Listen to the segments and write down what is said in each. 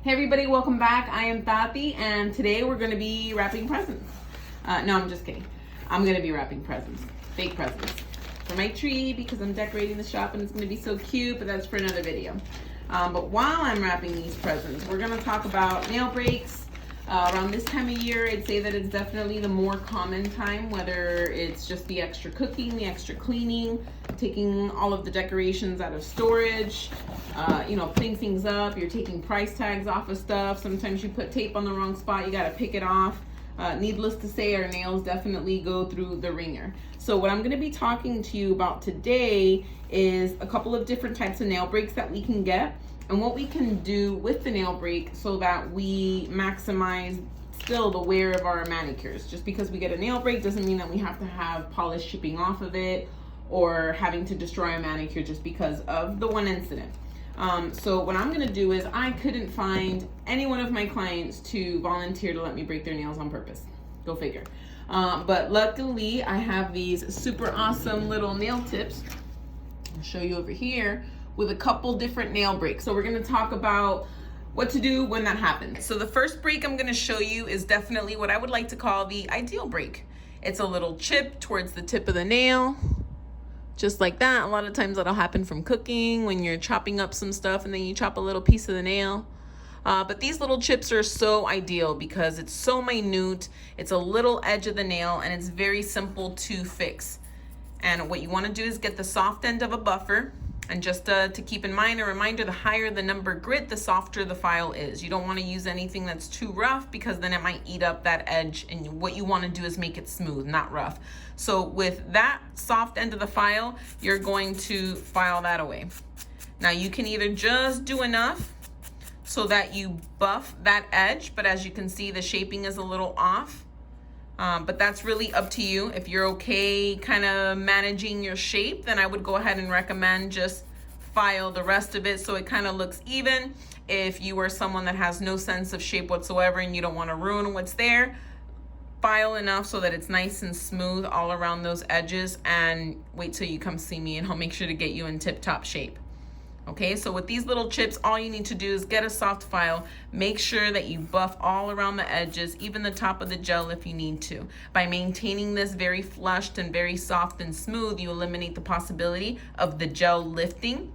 Hey everybody, welcome back. I am Tati, and today we're going to be wrapping presents. No, I'm just kidding. I'm going to be wrapping presents, fake presents, for my tree because I'm decorating the shop and it's going to be so cute, but that's for another video. But while I'm wrapping these presents, we're going to talk about nail breaks. Around this time of year, I'd say that it's definitely the more common time, whether it's just the extra cooking, the extra cleaning, taking all of the decorations out of storage, putting things up, you're taking price tags off of stuff. Sometimes you put tape on the wrong spot, you gotta pick it off. Needless to say, our nails definitely go through the ringer. So what I'm gonna be talking to you about today is a couple of different types of nail breaks that we can get and what we can do with the nail break so that we maximize still the wear of our manicures. Just because we get a nail break doesn't mean that we have to have polish chipping off of it or having to destroy a manicure just because of the one incident. So what I'm gonna do is, I couldn't find any one of my clients to volunteer to let me break their nails on purpose. Go figure. But luckily I have these super awesome little nail tips. I'll show you over here with a couple different nail breaks. So we're gonna talk about what to do when that happens. So the first break I'm gonna show you is definitely what I would like to call the ideal break. It's a little chip towards the tip of the nail, just like that. A lot of times that'll happen from cooking when you're chopping up some stuff and then you chop a little piece of the nail. But these little chips are so ideal because it's so minute, it's a little edge of the nail, and it's very simple to fix. And what you wanna do is get the soft end of a buffer. And just to keep in mind, a reminder, the higher the number grit, the softer the file is. You don't want to use anything that's too rough because then it might eat up that edge, and what you want to do is make it smooth, not rough. So with that soft end of the file, you're going to file that away. Now you can either just do enough so that you buff that edge, but as you can see, the shaping is a little off. But that's really up to you. If you're okay kind of managing your shape, then I would go ahead and recommend just file the rest of it so it kind of looks even. If you are someone that has no sense of shape whatsoever and you don't want to ruin what's there, file enough so that it's nice and smooth all around those edges, and wait till you come see me and I'll make sure to get you in tip-top shape. Okay, so with these little chips, all you need to do is get a soft file. Make sure that you buff all around the edges, even the top of the gel if you need to. By maintaining this very flushed and very soft and smooth, you eliminate the possibility of the gel lifting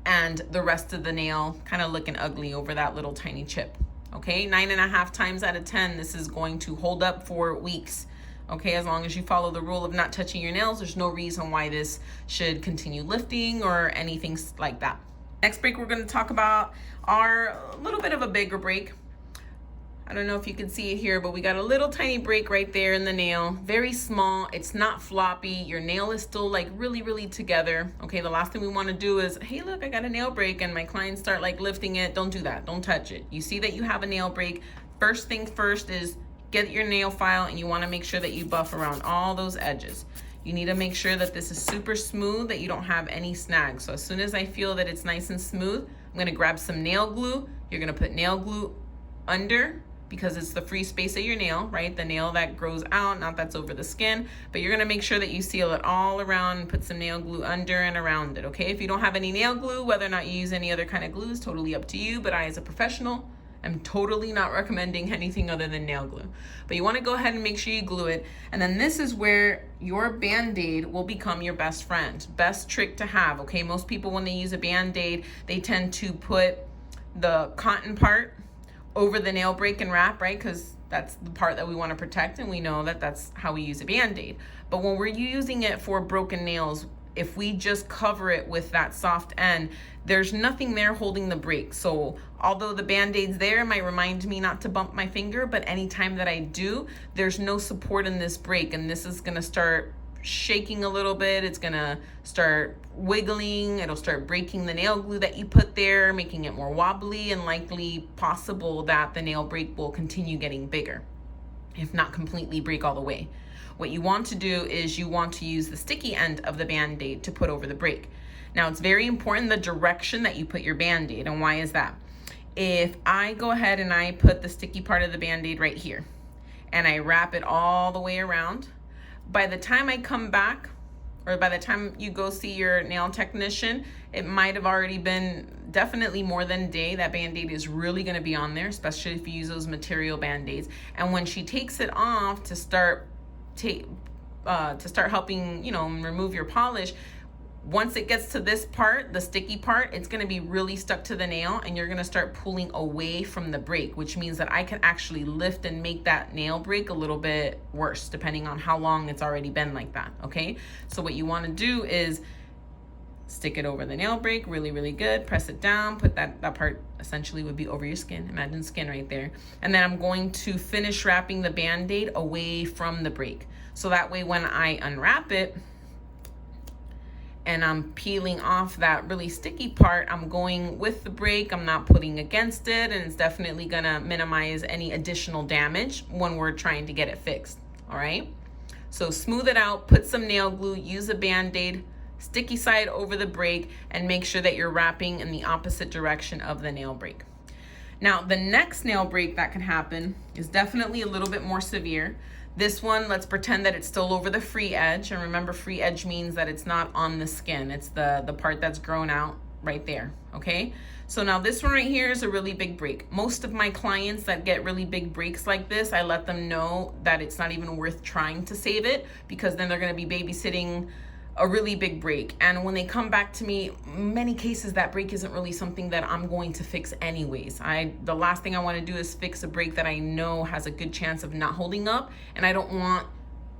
and the rest of the nail kind of looking ugly over that little tiny chip. Okay, 9.5 times out of 10, this is going to hold up for weeks. Okay, as long as you follow the rule of not touching your nails, there's no reason why this should continue lifting or anything like that. Next break we're going to talk about are a little bit of a bigger break. I don't know if you can see it here, but we got a little tiny break right there in the nail. Very small. It's not floppy. Your nail is still like really together. Okay, the last thing we want to do is, hey, look, I got a nail break, and my clients start like lifting it. Don't do that. Don't touch it. You see that you have a nail break. First thing first is get your nail file, and you want to make sure that you buff around all those edges. You need to make sure that this is super smooth, that you don't have any snags. So as soon as I feel that it's nice and smooth, I'm going to grab some nail glue. You're going to put nail glue under, because it's the free space of your nail, right? The nail that grows out, not that's over the skin, but you're gonna make sure that you seal it all around and put some nail glue under and around it, okay? If you don't have any nail glue, whether or not you use any other kind of glue is totally up to you, but I, as a professional, am totally not recommending anything other than nail glue. But you wanna go ahead and make sure you glue it, and then this is where your Band-Aid will become your best friend. Best trick to have, okay? Most people, when they use a Band-Aid, they tend to put the cotton part over the nail break and wrap, right? Because that's the part that we want to protect, and we know that that's how we use a Band-Aid. But when we're using it for broken nails, if we just cover it with that soft end, there's nothing there holding the break. So although the Band-Aid's there, it might remind me not to bump my finger, but anytime that I do, there's no support in this break, and this is gonna start shaking a little bit. It's gonna start wiggling. It'll start breaking the nail glue that you put there, making it more wobbly, and likely possible that the nail break will continue getting bigger, if not completely break all the way. What you want to do is you want to use the sticky end of the Band-Aid to put over the break. Now, it's very important the direction that you put your Band-Aid, and why is that? If I go ahead and I put the sticky part of the Band-Aid right here, and I wrap it all the way around, by the time I come back or by the time you go see your nail technician, it might have already been definitely more than a day. That Band-Aid is really gonna be on there, especially if you use those material Band-Aids. And when she takes it off to start helping, you know, remove your polish, once it gets to this part, the sticky part, it's gonna be really stuck to the nail, and you're gonna start pulling away from the break, which means that I can actually lift and make that nail break a little bit worse, depending on how long it's already been like that, okay? So what you wanna do is stick it over the nail break, really, really good, press it down, put that part essentially would be over your skin, imagine skin right there. And then I'm going to finish wrapping the Band-Aid away from the break. So that way when I unwrap it, and I'm peeling off that really sticky part, I'm going with the break, I'm not putting against it, and it's definitely gonna minimize any additional damage when we're trying to get it fixed, all right? So smooth it out, put some nail glue, use a Band-Aid, sticky side over the break, and make sure that you're wrapping in the opposite direction of the nail break. Now, the next nail break that can happen is definitely a little bit more severe. This one, let's pretend that it's still over the free edge. And remember, free edge means that it's not on the skin. It's the part that's grown out right there, okay? So now this one right here is a really big break. Most of my clients that get really big breaks like this, I let them know that it's not even worth trying to save it, because then they're gonna be babysitting a really big break. And when they come back to me, many cases that break isn't really something that I'm going to fix anyways. The last thing I want to do is fix a break that I know has a good chance of not holding up, and I don't want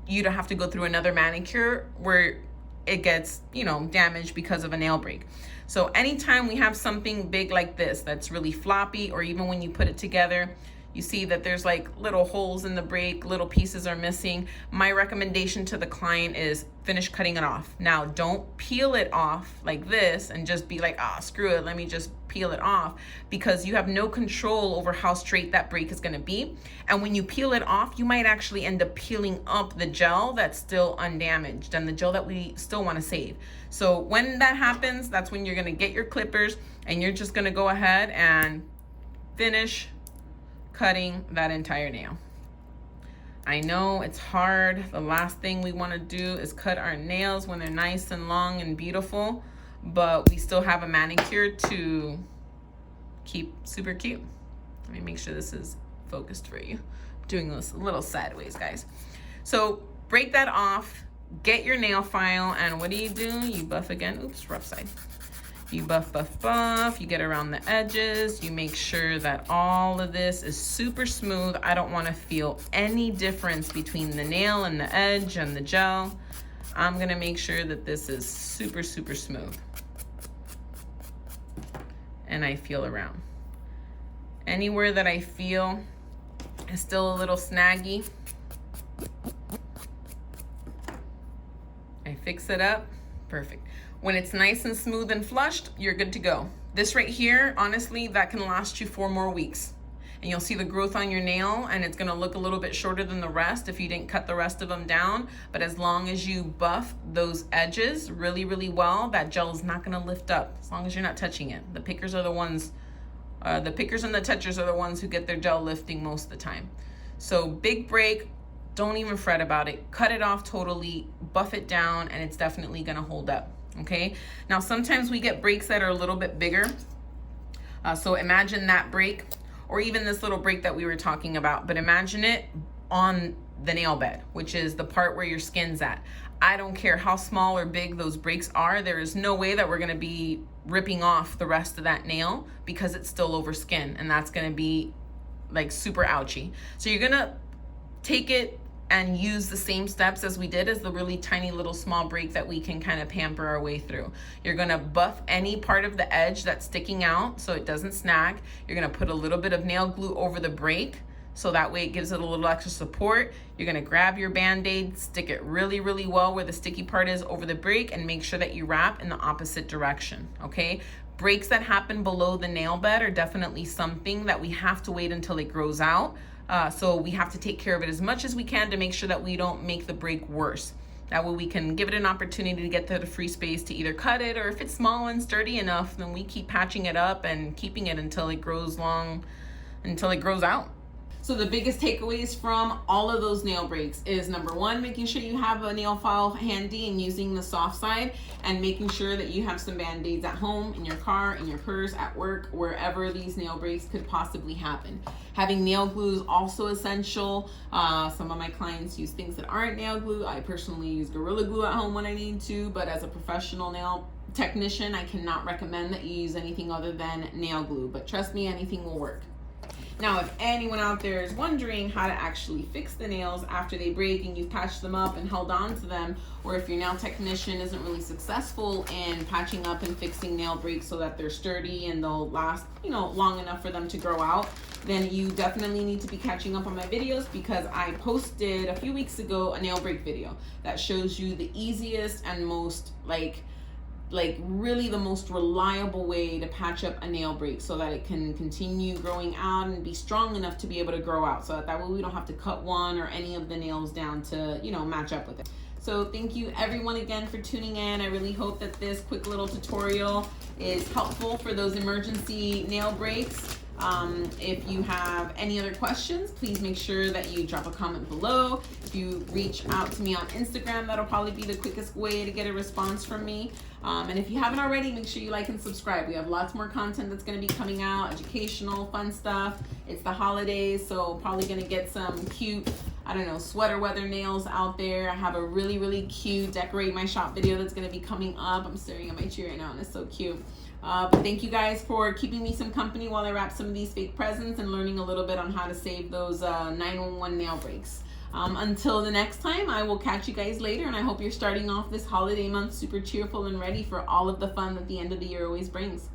you to have to go through another manicure where it gets, you know, damaged because of a nail break. So anytime we have something big like this that's really floppy, or even when you put it together, you see that there's like little holes in the break, little pieces are missing. My recommendation to the client is finish cutting it off. Now, don't peel it off like this and just be like, ah, screw it, let me just peel it off, because you have no control over how straight that break is gonna be. And when you peel it off, you might actually end up peeling up the gel that's still undamaged and the gel that we still wanna save. So when that happens, that's when you're gonna get your clippers and you're just gonna go ahead and finish cutting that entire nail. I know it's hard. The last thing we want to do is cut our nails when they're nice and long and beautiful, but we still have a manicure to keep super cute. Let me make sure this is focused for you. I'm doing this a little sideways, guys. So break that off, get your nail file, and what do? You buff again. Oops, rough side. You buff, buff, buff, you get around the edges, you make sure that all of this is super smooth. I don't want to feel any difference between the nail and the edge and the gel. I'm going to make sure that this is super, super smooth. And I feel around. Anywhere that I feel is still a little snaggy, I fix it up. Perfect. When it's nice and smooth and flushed, you're good to go. This right here, honestly, that can last you 4 more weeks. And you'll see the growth on your nail, and it's gonna look a little bit shorter than the rest if you didn't cut the rest of them down. But as long as you buff those edges really, really well, that gel is not gonna lift up, as long as you're not touching it. The pickers are the ones, the pickers and the touchers are the ones who get their gel lifting most of the time. So big break, don't even fret about it. Cut it off totally, buff it down, and it's definitely gonna hold up. Okay, now sometimes we get breaks that are a little bit bigger. So imagine that break, or even this little break that we were talking about, but imagine it on the nail bed, which is the part where your skin's at. I don't care how small or big those breaks are, there is no way that we're gonna be ripping off the rest of that nail because it's still over skin, and that's gonna be like super ouchy. So you're gonna take it and use the same steps as we did as the really tiny little small break that we can kind of pamper our way through. You're gonna buff any part of the edge that's sticking out so it doesn't snag. You're gonna put a little bit of nail glue over the break so that way it gives it a little extra support. You're gonna grab your Band-Aid, stick it really, really well where the sticky part is over the break, and make sure that you wrap in the opposite direction, okay? Breaks that happen below the nail bed are definitely something that we have to wait until it grows out. So we have to take care of it as much as we can to make sure that we don't make the break worse. That way we can give it an opportunity to get to the free space to either cut it, or if it's small and sturdy enough, then we keep patching it up and keeping it until it grows long, until it grows out. So the biggest takeaways from all of those nail breaks is number one, making sure you have a nail file handy and using the soft side, and making sure that you have some band-aids at home, in your car, in your purse, at work, wherever these nail breaks could possibly happen. Having nail glue is also essential. Some of my clients use things that aren't nail glue. I personally use Gorilla Glue at home when I need to, but as a professional nail technician, I cannot recommend that you use anything other than nail glue, but trust me, anything will work. Now, if anyone out there is wondering how to actually fix the nails after they break and you've patched them up and held on to them, or if your nail technician isn't really successful in patching up and fixing nail breaks so that they're sturdy and they'll last, long enough for them to grow out, then you definitely need to be catching up on my videos, because I posted a few weeks ago a nail break video that shows you the easiest and most really the most reliable way to patch up a nail break so that it can continue growing out and be strong enough to be able to grow out, so that way we don't have to cut one or any of the nails down to match up with it. So thank you everyone again for tuning in. I really hope that this quick little tutorial is helpful for those emergency nail breaks. If you have any other questions, please make sure that you drop a comment below. If you reach out to me on Instagram, that'll probably be the quickest way to get a response from me. And if you haven't already, make sure you like and subscribe. We have lots more content that's going to be coming out, educational, fun stuff. It's the holidays, so probably going to get some cute, sweater weather nails out there. I have a really, really cute decorate my shop video that's going to be coming up. I'm staring at my tree right now and it's so cute. But thank you guys for keeping me some company while I wrap some of these fake presents and learning a little bit on how to save those 911 nail breaks. Until the next time, I will catch you guys later, and I hope you're starting off this holiday month super cheerful and ready for all of the fun that the end of the year always brings.